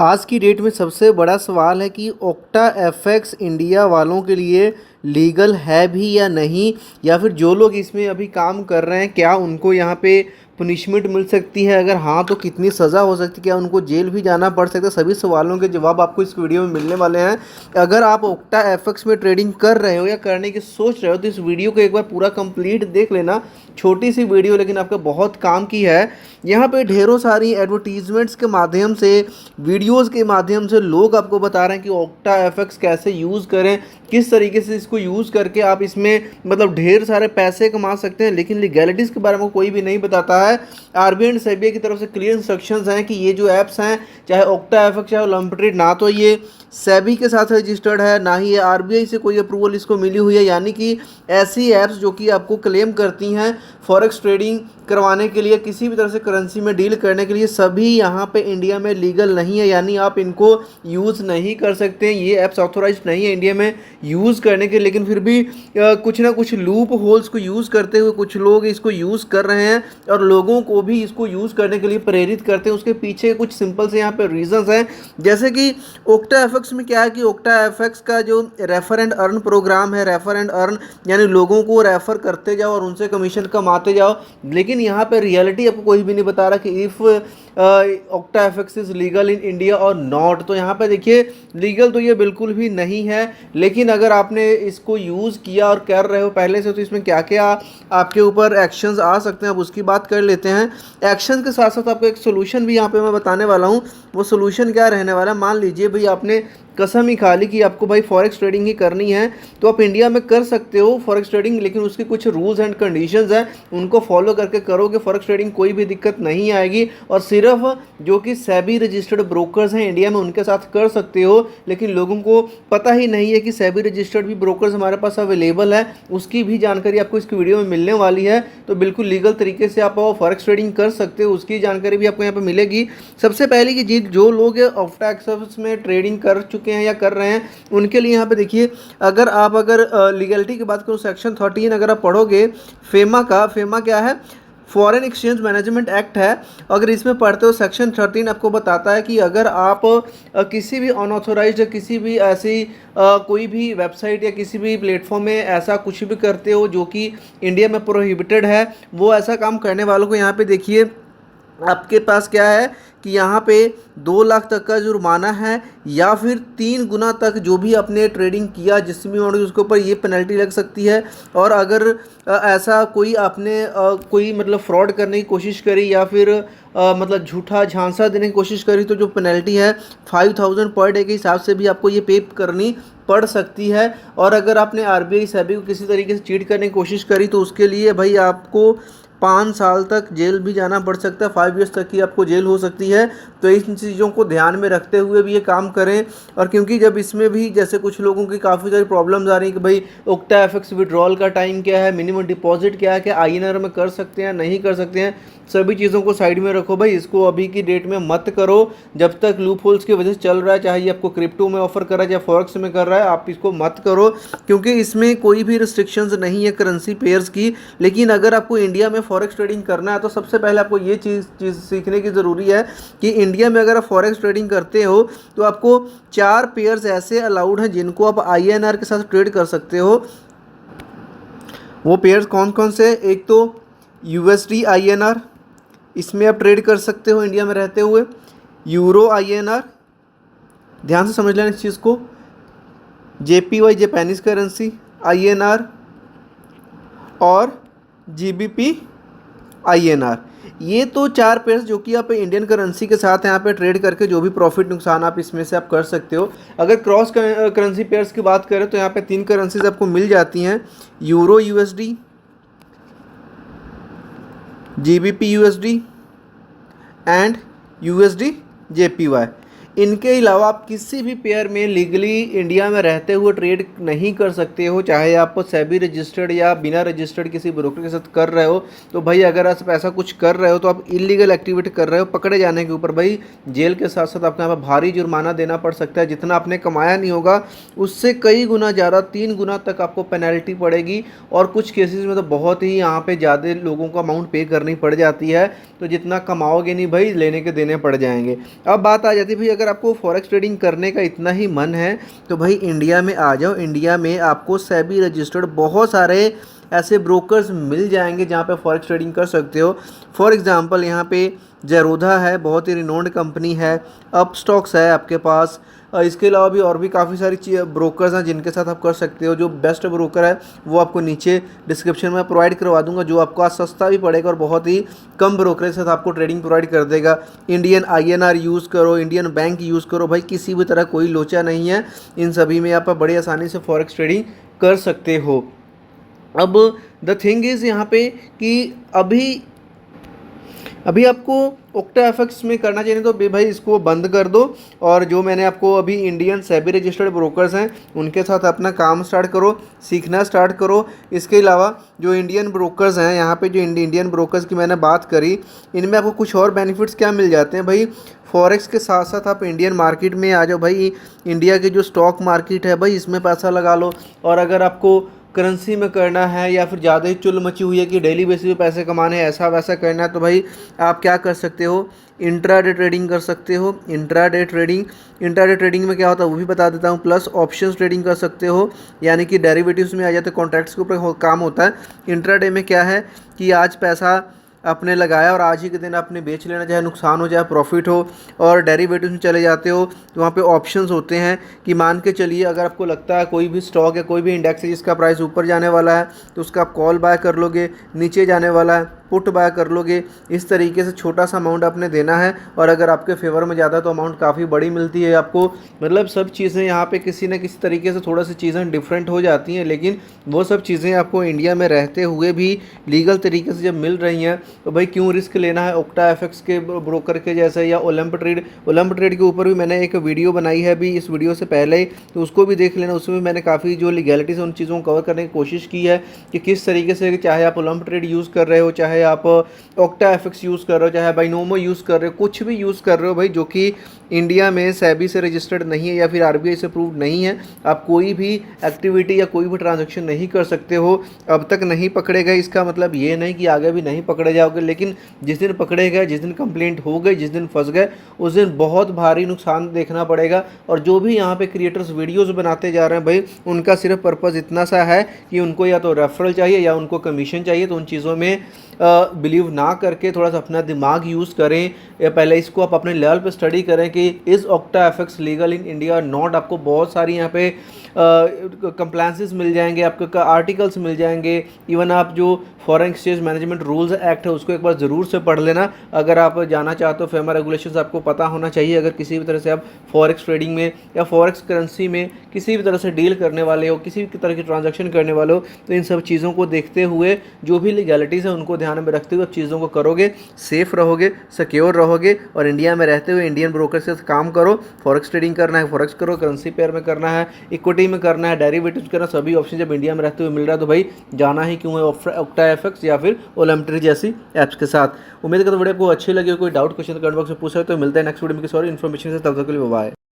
आज की डेट में सबसे बड़ा सवाल है कि ओक्टा एफएक्स इंडिया वालों के लिए लीगल है भी या नहीं, या फिर जो लोग इसमें अभी काम कर रहे हैं क्या उनको यहाँ पे पनिशमेंट मिल सकती है, अगर हाँ तो कितनी सज़ा हो सकती है, क्या उनको जेल भी जाना पड़ सकता है। सभी सवालों के जवाब आपको इस वीडियो में मिलने वाले हैं। अगर आप ओक्टा एफएक्स में ट्रेडिंग कर रहे हो या करने की सोच रहे हो तो इस वीडियो को एक बार पूरा कंप्लीट देख लेना। छोटी सी वीडियो लेकिन आपका बहुत काम की है। यहाँ पे ढेरों सारी एडवर्टीजमेंट्स के माध्यम से, वीडियोस के माध्यम से लोग आपको बता रहे हैं कि ओक्टा एफएक्स कैसे यूज़ करें, किस तरीके से इसको यूज़ करके आप इसमें मतलब ढेर सारे पैसे कमा सकते हैं। लेकिन लीगैलिटीज़ के बारे में कोई भी नहीं बताता है। आरबीआई एंड सेबी की तरफ से क्लियर इंस्ट्रक्शंस हैं कि ये जो ऐप्स हैं, चाहे ओक्टा एफएक्स चाहे ओलंपिक ट्रेड, ना तो ये सेबी के साथ रजिस्टर्ड है, ना ही ये आरबीआई से कोई अप्रूवल इसको मिली हुई है। यानी कि ऐसी ऐप्स जो कि आपको क्लेम करती हैं फॉरेक्स ट्रेडिंग करवाने के लिए, किसी भी तरह से करेंसी में डील करने के लिए, सभी यहाँ पे इंडिया में लीगल नहीं है। यानी आप इनको यूज़ नहीं कर सकते। ये ऐप्स ऑथोराइज्ड नहीं है इंडिया में यूज़ करने के। लेकिन फिर भी कुछ ना कुछ लूप होल्स को यूज़ करते हुए कुछ लोग इसको यूज़ कर रहे हैं और लोगों को भी इसको यूज़ करने के लिए प्रेरित करते हैं। उसके पीछे कुछ सिंपल से यहाँ पे रीजंस हैं। जैसे कि ओक्टा एफएक्स में क्या है कि ओक्टा एफएक्स का जो रेफर एंड अर्न प्रोग्राम है, रेफर एंड अर्न यानी लोगों को रेफर करते जाओ और उनसे कमीशन कमाते जाओ। लेकिन यहाँ पे रियलिटी आपको कोई भी नहीं बता रहा कि if octa FX is legal in India और नॉट। तो यहाँ पे देखिए लीगल तो ये बिल्कुल भी नहीं है। लेकिन अगर आपने इसको यूज़ किया और कर रहे हो पहले से, तो इसमें क्या क्या आपके ऊपर एक्शंस आ सकते हैं, अब उसकी बात कर लेते हैं। एक्शन के साथ साथ आपको एक सोल्यूशन भी यहाँ पे मैं बताने वाला हूँ। वो सोल्यूशन क्या रहने वाला है, मान लीजिए भाई आपने कसम ही खा ली कि आपको भाई फॉरेक्स ट्रेडिंग ही करनी है, तो आप इंडिया में कर सकते हो फॉरेक्स ट्रेडिंग। लेकिन उसके कुछ रूल्स एंड कंडीशंस हैं, उनको फॉलो करके करोगे फॉरेक्स ट्रेडिंग कोई भी दिक्कत नहीं आएगी। और सिर्फ जो कि सेबी रजिस्टर्ड ब्रोकर्स हैं इंडिया में उनके साथ कर सकते हो। लेकिन लोगों को पता ही नहीं है कि सेबी रजिस्टर्ड भी ब्रोकर्स हमारे पास अवेलेबल है, उसकी भी जानकारी आपको इस वीडियो में मिलने वाली है। तो बिल्कुल लीगल तरीके से आप फॉरेक्स ट्रेडिंग कर सकते हो, उसकी जानकारी भी आपको यहाँ पर मिलेगी। सबसे पहले की चीज़, जो लोग ओक्टा एफएक्स में ट्रेडिंग कर चुके हैं या कर रहे हैं उनके लिए यहाँ पे देखिए, अगर लीगलिटी की बात करूँ, सेक्शन 13 अगर आप पढ़ोगे फेमा का, फेमा क्या है, फॉरेन एक्सचेंज मैनेजमेंट एक्ट है। अगर इसमें पढ़ते हो सेक्शन 13 आपको बताता है कि अगर आप किसी भी अनऑथोराइज्ड, किसी भी ऐसी कोई भी वेबसाइट या किसी भी प्लेटफॉर्म में ऐसा कुछ भी करते हो जो कि इंडिया में प्रोहिबिटेड है, वो ऐसा काम करने वालों को यहाँ पे देखिए आपके पास क्या है कि यहाँ पे 2 लाख तक का जुर्माना है, या फिर 3 गुना तक जो भी आपने ट्रेडिंग किया जिसमें उसके ऊपर ये पेनल्टी लग सकती है। और अगर ऐसा कोई आपने कोई मतलब फ्रॉड करने की कोशिश करी या फिर मतलब झूठा झांसा देने की कोशिश करी, तो जो पेनल्टी है 5000 पर डे के हिसाब से भी आपको ये पे करनी पड़ सकती है। और अगर आपने आरबीआई सेबी को किसी तरीके से चीट करने की कोशिश करी तो उसके लिए भाई आपको 5 साल तक जेल भी जाना पड़ सकता है, 5 ईयर्स तक की आपको जेल हो सकती है। तो इन चीज़ों को ध्यान में रखते हुए भी ये काम करें। और क्योंकि जब इसमें भी जैसे कुछ लोगों की काफ़ी सारी प्रॉब्लम्स आ रही हैं कि भाई ओक्टा एफएक्स विड्रॉल का टाइम क्या है, मिनिमम डिपॉजिट क्या है, क्या आईएनआर में कर सकते हैं नहीं कर सकते हैं, सभी चीज़ों को साइड में रखो भाई। इसको अभी की डेट में मत करो जब तक लूप होल्स की वजह से चल रहा है, चाहे ये आपको क्रिप्टो में ऑफर कर रहा है या फॉरेक्स में कर रहा है, आप इसको मत करो क्योंकि इसमें कोई भी रिस्ट्रिक्शंस नहीं है करेंसी पेयर्स की। लेकिन अगर आपको इंडिया में फॉरेक्स ट्रेडिंग करना है तो सबसे पहले आपको ये चीज़ सीखने की ज़रूरी है कि इंडिया में अगर आप फॉरेक्स ट्रेडिंग करते हो तो आपको 4 पेयर्स ऐसे अलाउड हैं जिनको आप आईएनआर के साथ ट्रेड कर सकते हो। वो पेयर्स कौन कौन से, एक तो यूएसडी आईएनआर, इसमें आप ट्रेड कर सकते हो इंडिया में रहते हुए। यूरो आईएनआर, ध्यान से समझ लेना इस चीज़ को। जेपीवाई जापानीज करेंसी आईएनआर और जीबीपी आईएनआर। ये तो 4 पेयर्स जो कि आप इंडियन करेंसी के साथ यहाँ पे ट्रेड करके जो भी प्रॉफिट नुकसान आप इसमें से आप कर सकते हो। अगर क्रॉस करेंसी पेयर्स की बात करें तो यहाँ पे 3 करेंसीज आपको मिल जाती हैं, euro USD, GBP USD and USD JPY. इनके अलावा आप किसी भी पेयर में लीगली इंडिया में रहते हुए ट्रेड नहीं कर सकते हो, चाहे आप सेबी रजिस्टर्ड या बिना रजिस्टर्ड किसी ब्रोकर के साथ कर रहे हो। तो भाई अगर आप ऐसा कुछ कर रहे हो तो आप इलीगल एक्टिविटी कर रहे हो, पकड़े जाने के ऊपर भाई जेल के साथ साथ आपको यहाँ पर भारी जुर्माना देना पड़ सकता है। जितना आपने कमाया नहीं होगा उससे कई गुना ज़्यादा, 3 गुना तक आपको पेनल्टी पड़ेगी। और कुछ केसेस में तो बहुत ही यहाँ पर ज़्यादा लोगों को अमाउंट पे करनी पड़ जाती है। तो जितना कमाओगे नहीं भाई लेने के देने पड़ जाएंगे। अब बात आ जाती है भाई अगर आपको फॉरेक्स ट्रेडिंग करने का इतना ही मन है तो भाई इंडिया में आ जाओ। इंडिया में आपको सेबी रजिस्टर्ड बहुत सारे ऐसे ब्रोकर्स मिल जाएंगे जहाँ पे फॉरेक्स ट्रेडिंग कर सकते हो। फॉर एग्जांपल यहाँ पे जेरोधा है, बहुत ही रिनोन्ड कंपनी है। अपस्टॉक्स है आपके पास। इसके अलावा भी और भी काफ़ी सारी ब्रोकर्स हैं जिनके साथ आप कर सकते हो। जो बेस्ट ब्रोकर है वो आपको नीचे डिस्क्रिप्शन में प्रोवाइड करवा दूंगा, जो आपको आज सस्ता भी पड़ेगा और बहुत ही कम ब्रोकरेज के साथ आपको ट्रेडिंग प्रोवाइड कर देगा। इंडियन INR यूज़ करो, इंडियन बैंक यूज़ करो भाई, किसी भी तरह कोई लोचा नहीं है। इन सभी में आप बड़ी आसानी से फॉरेक्स ट्रेडिंग कर सकते हो। अब द थिंग इज़ यहाँ पे कि अभी आपको ओक्टा एफएक्स में करना चाहिए तो भाई इसको बंद कर दो, और जो मैंने आपको अभी इंडियन सेबी रजिस्टर्ड ब्रोकर्स हैं उनके साथ अपना काम स्टार्ट करो, सीखना स्टार्ट करो। इसके अलावा जो इंडियन ब्रोकर्स हैं, यहाँ पे जो इंडियन ब्रोकर्स की मैंने बात करी, इनमें आपको कुछ और बेनिफिट्स क्या मिल जाते हैं भाई। फॉरेक्स के साथ साथ आप इंडियन मार्केट में आ जाओ भाई। इंडिया के जो स्टॉक मार्केट है भाई, इसमें पैसा लगा लो। और अगर आपको करेंसी में करना है या फिर ज़्यादा ही चुल मची हुई है कि डेली बेसिस पे पैसे कमाने हैं, ऐसा वैसा करना है, तो भाई आप क्या कर सकते हो, इंट्राडे ट्रेडिंग कर सकते हो। इंट्राडे ट्रेडिंग में क्या होता है वो भी बता देता हूँ। प्लस ऑप्शंस ट्रेडिंग कर सकते हो, यानी कि डेरिवेटिव्स में आ जाते, कॉन्ट्रैक्ट्स के ऊपर काम होता है। इंट्राडे में क्या है कि आज पैसा आपने लगाया और आज ही के दिन आपने बेच लेना, चाहे नुकसान हो चाहे प्रॉफिट हो। और डेरिवेटिव्स में चले जाते हो तो वहाँ पे ऑप्शंस होते हैं कि मान के चलिए अगर आपको लगता है कोई भी स्टॉक है, कोई भी इंडेक्स है जिसका प्राइस ऊपर जाने वाला है तो उसका आप कॉल बाय कर लोगे, नीचे जाने वाला है पुट बाय कर लोगे। इस तरीके से छोटा सा अमाउंट आपने देना है, और अगर आपके फेवर में ज़्यादा तो अमाउंट काफ़ी बड़ी मिलती है आपको। मतलब सब चीज़ें यहाँ पे किसी न किसी तरीके से थोड़ा सी चीज़ें डिफरेंट हो जाती हैं, लेकिन वो सब चीज़ें आपको इंडिया में रहते हुए भी लीगल तरीके से जब मिल रही हैं तो भाई क्यों रिस्क लेना है ओक्टा एफएक्स के ब्रोकर के जैसे, या ओलंप ट्रेड के ऊपर भी मैंने एक वीडियो बनाई है अभी इस वीडियो से पहले ही, तो उसको भी देख लेना। उसमें मैंने काफ़ी जो लीगैलिटीज़ है उन चीज़ों को कवर करने की कोशिश की है कि किस तरीके से, चाहे आप ओलंप ट्रेड यूज़ कर रहे हो, चाहे आप ओक्टा एफएक्स यूज़ कर रहे हो, चाहे बाइनोमो यूज़ कर रहे हो, कुछ भी यूज़ कर रहे हो भाई जो कि इंडिया में सेबी से रजिस्टर्ड नहीं है या फिर RBI से अप्रूव्ड नहीं है, आप कोई भी एक्टिविटी या कोई भी ट्रांजैक्शन नहीं कर सकते हो। अब तक नहीं पकड़े गए इसका मतलब ये नहीं कि आगे भी नहीं पकड़े जाओगे, लेकिन जिस दिन पकड़े गए, जिस दिन कंप्लेंट हो गई, जिस दिन फंस गए, उस दिन बहुत भारी नुकसान देखना पड़ेगा। और जो भी यहाँ पे क्रिएटर्स वीडियोज़ बनाते जा रहे हैं भाई, उनका सिर्फ पर्पज़ इतना सा है कि उनको या तो रेफरल चाहिए या उनको कमीशन चाहिए। तो उन चीज़ों में बिलीव ना करके थोड़ा सा अपना दिमाग यूज़ करें, या पहले इसको आप अपने लेवल पे स्टडी करें कि is octa FX legal in India not. आपको बहुत सारी यहाँ पे कंप्लायंसेस मिल जाएंगे, आपको आर्टिकल्स मिल जाएंगे। इवन आप जो foreign exchange management rules act है उसको एक बार ज़रूर से पढ़ लेना अगर आप जाना चाहते हो। फेमा रेगुलेशंस आपको पता होना चाहिए अगर किसी भी तरह से आप फॉरेक्स ट्रेडिंग में या फॉरेक्स करेंसी में किसी भी तरह से डील करने वाले हो, किसी भी तरह की ट्रांजैक्शन करने वाले हो, तो इन सब चीज़ों को देखते हुए, जो भी लीगैलिटीज़ है उनको ध्यान में रखते हुए आप चीज़ों को करोगे, सेफ़ रहोगे, सिक्योर रहोगे। और इंडिया में रहते हुए इंडियन ब्रोकर से काम करो। फॉरेक्स ट्रेडिंग करना है फॉरेक्स करो, करेंसी पेयर में करना है, इक्विटी में करना है, डेरिवेटिव्स करना, सभी ऑप्शन जब इंडिया में रहते हुए मिल रहा है तो भाई जाना ही क्यों है ओक्टा एफएक्स या फिर ओलंप ट्रेड जैसी ऐप्स के साथ। उम्मीद करता हूं वीडियो आपको अच्छी लगी हो। कोई डाउट क्वेश्चन कमेंट बॉक्स में पूछ सकते हो। मिलता है नेक्स्ट वीडियो में किसी और इन्फॉर्मेशन से, तब तक के लिए बाय।